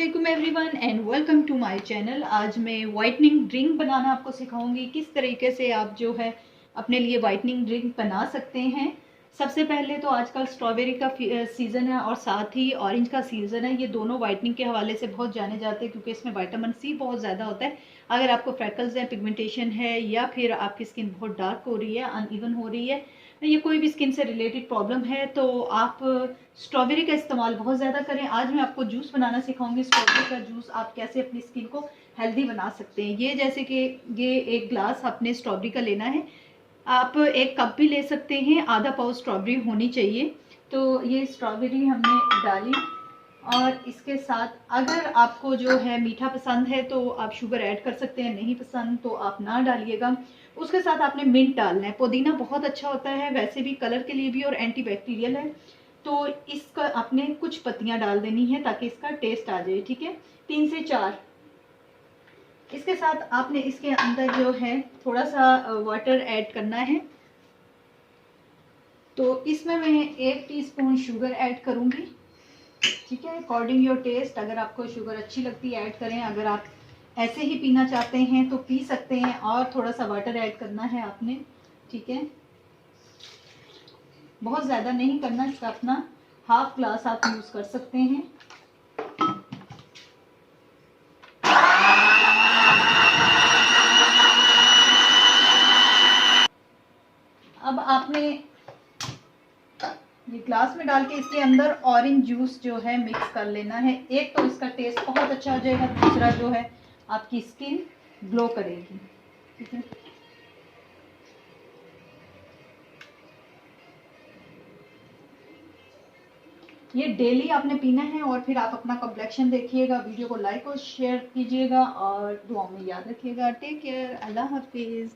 अस्सलामुअलैकुम everyone and welcome to my channel. आज मैं वाइटनिंग ड्रिंक बनाना आपको सिखाऊंगी किस तरीके से आप जो है अपने लिए वाइटनिंग ड्रिंक बना सकते हैं। सबसे पहले तो आजकल स्ट्रॉबेरी का सीज़न है और साथ ही ऑरेंज का सीज़न है। ये दोनों वाइटनिंग के हवाले से बहुत जाने जाते हैं क्योंकि इसमें विटामिन सी बहुत ज़्यादा होता है। अगर आपको फ्रैकल्स हैं, पिगमेंटेशन है या फिर आपकी स्किन बहुत डार्क हो रही है, अनइवन हो रही है या कोई भी स्किन से रिलेटेड प्रॉब्लम है तो आप स्ट्रॉबेरी का इस्तेमाल बहुत ज़्यादा करें। आज मैं आपको जूस बनाना सिखाऊंगी। स्ट्रॉबेरी का जूस आप कैसे अपनी स्किन को हेल्दी बना सकते हैं। ये जैसे कि ये एक ग्लास आपने स्ट्रॉबेरी का लेना है। आप एक कप भी ले सकते हैं, आधा पाव स्ट्रॉबेरी होनी चाहिए। तो ये स्ट्रॉबेरी हमने डाली और इसके साथ अगर आपको जो है मीठा पसंद है तो आप शुगर ऐड कर सकते हैं, नहीं पसंद तो आप ना डालिएगा। उसके साथ आपने मिंट डालना है। पुदीना बहुत अच्छा होता है, वैसे भी कलर के लिए भी और एंटीबैक्टीरियल है। तो इसका आपने कुछ पत्तियां डाल देनी है ताकि इसका टेस्ट आ जाए, ठीक है, 3 से 4। इसके साथ आपने इसके अंदर जो है थोड़ा सा वाटर ऐड करना है। तो इसमें मैं 1 टीस्पून शुगर ऐड करूंगी, ठीक है, अकॉर्डिंग योर टेस्ट। अगर आपको शुगर अच्छी लगती है ऐड करें, अगर आप ऐसे ही पीना चाहते हैं तो पी सकते हैं। और थोड़ा सा वाटर ऐड करना है आपने, ठीक है, बहुत ज़्यादा नहीं करना, इसका अपना हाफ ग्लास आप यूज़ कर सकते हैं। अब आपने ये ग्लास में डाल के इसके अंदर ऑरेंज जूस जो है मिक्स कर लेना है। एक तो इसका टेस्ट बहुत अच्छा हो जाएगा, दूसरा जो है आपकी स्किन ग्लो करेगी, ठीक है। ये डेली आपने पीना है और फिर आप अपना कॉम्प्लेक्शन देखिएगा। वीडियो को लाइक और शेयर कीजिएगा और दुआ में याद रखिएगा। टेक केयर, अल्लाह हाफिज़।